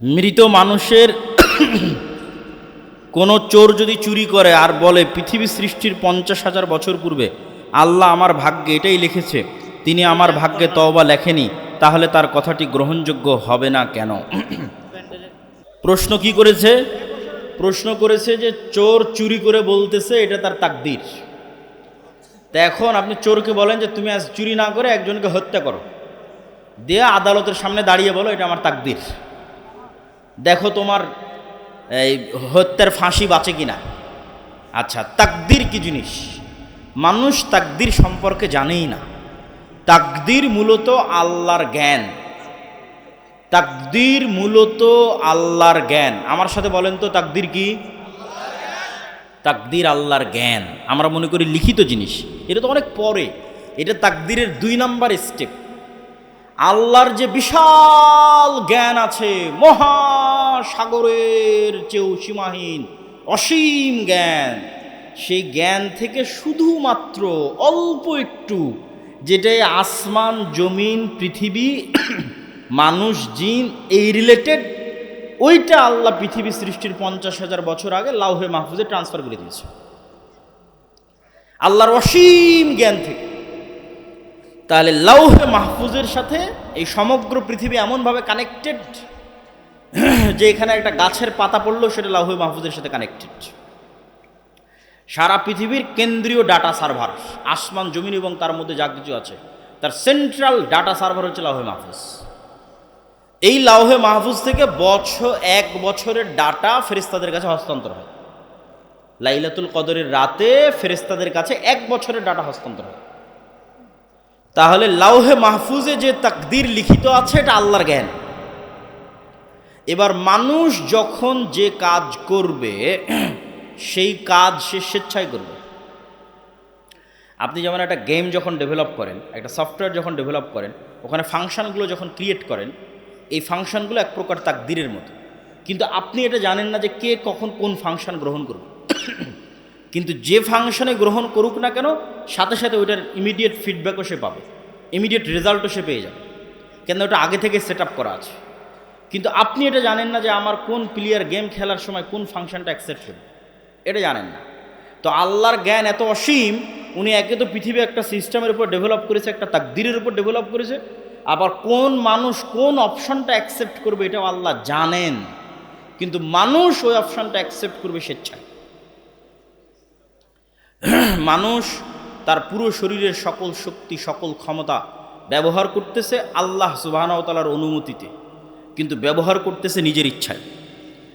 মৃত মানুষের কোনো চোর যদি চুরি করে আর বলে পৃথিবী সৃষ্টির 50,000 বছর পূর্বে আল্লাহ আমার ভাগ্যে এটাই লিখেছে, তিনি আমার ভাগ্যে তওবা লেখেনি, তাহলে তার কথাটি গ্রহণযোগ্য হবে না কেন? প্রশ্ন কি করেছে? প্রশ্ন করেছে যে চোর চুরি করে বলতেছে এটা তার তাকদীর। তা এখন আপনি চোরকে বলেন যে তুমি আজ চুরি না করে একজনকে হত্যা করো, দিয়ে আদালতের সামনে দাঁড়িয়ে বলো এটা আমার তাকদীর, দেখো তোমার এই হত্যার ফাঁসি বাঁচে কিনা। আচ্ছা, তাকদীর কি জিনিস? মানুষ তাকদীর সম্পর্কে জানেই না। তাকদীর মূলত আল্লাহর জ্ঞান। তাকদীর মূলত আল্লাহর জ্ঞান। আমার সাথে বলেন তো তাকদীর কি? তাকদীর আল্লাহর জ্ঞান। আমরা মনে করি লিখিত জিনিস, এটা তো অনেক পরে। এটা তাকদীরের 2 নাম্বার স্টেপ। আল্লাহর যে বিশাল জ্ঞান আছে, মহাসাগরের চেয়েও সীমাহীন অসীম জ্ঞান, সেই জ্ঞান থেকে শুধুমাত্র অল্প একটু, যেটাই আসমান জমিন পৃথিবী মানুষ জিন এই রিলেটেড, ওইটা আল্লাহ পৃথিবী সৃষ্টির 50,000 বছর আগে লাউহে মাহফুজে ট্রান্সফার করে দিয়েছে আল্লাহর অসীম জ্ঞান থেকে। তাহলে লাউহে মাহফুজের সাথে এই সমগ্র পৃথিবী এমনভাবে কানেক্টেড যে এখানে একটা গাছের পাতা পড়লো সেটা লাউহে মাহফুজের সাথে কানেক্টেড। সারা পৃথিবীর কেন্দ্রীয় ডাটা সার্ভার, আসমান জমিন এবং তার মধ্যে যা কিছু আছে তার সেন্ট্রাল ডাটা সার্ভার হচ্ছে লাউহে মাহফুজ। এই লাউহে মাহফুজ থেকে 1 বছরের ডাটা ফেরেশতাদের কাছে হস্তান্তর হয়। লাইলাতুল কদরের রাতে ফেরেশতাদের কাছে 1 বছরের ডাটা হস্তান্তর হয়। তাহলে লাউহে মাহফুজে যে তাকদীর লিখিত আছে এটা আল্লাহর জ্ঞান। এবার মানুষ যখন যে কাজ করবে সেই কাজ সে স্বেচ্ছায় করবে। আপনি যেমন একটা গেম যখন ডেভেলপ করেন, একটা সফটওয়্যার যখন ডেভেলপ করেন, ওখানে ফাংশনগুলো যখন ক্রিয়েট করেন, এই ফাংশনগুলো এক প্রকার তাকদীরের মতো, কিন্তু আপনি এটা জানেন না যে কে কখন কোন ফাংশন গ্রহণ করবে। কিন্তু যে ফাংশনে গ্রহণ করুক না কেন, সাথে সাথে ওইটার ইমিডিয়েট ফিডব্যাকও সে পাবে, ইমিডিয়েট রেজাল্টও সে পেয়ে যাবে, কেন ওটা আগে থেকে সেট আপ করা আছে। কিন্তু আপনি এটা জানেন না যে আমার কোন প্লেয়ার গেম খেলার সময় কোন ফাংশনটা অ্যাকসেপ্ট করবে, এটা জানেন না। তো আল্লাহর জ্ঞান এত অসীম, উনি একে তো পৃথিবী একটা সিস্টেমের উপর ডেভেলপ করেছে, একটা তাকদীরের উপর ডেভেলপ করেছে, আবার কোন মানুষ কোন অপশনটা অ্যাকসেপ্ট করবে এটাও আল্লাহ জানেন, কিন্তু মানুষ ওই অপশনটা অ্যাকসেপ্ট করবে স্বেচ্ছায়। মানুষ তার পুরো শরীরের সকল শক্তি সকল ক্ষমতা ব্যবহার করতেছে আল্লাহ সুবহানাহু ওয়া তাআলার অনুমতিতে, কিন্তু ব্যবহার করতেছে নিজের ইচ্ছায়।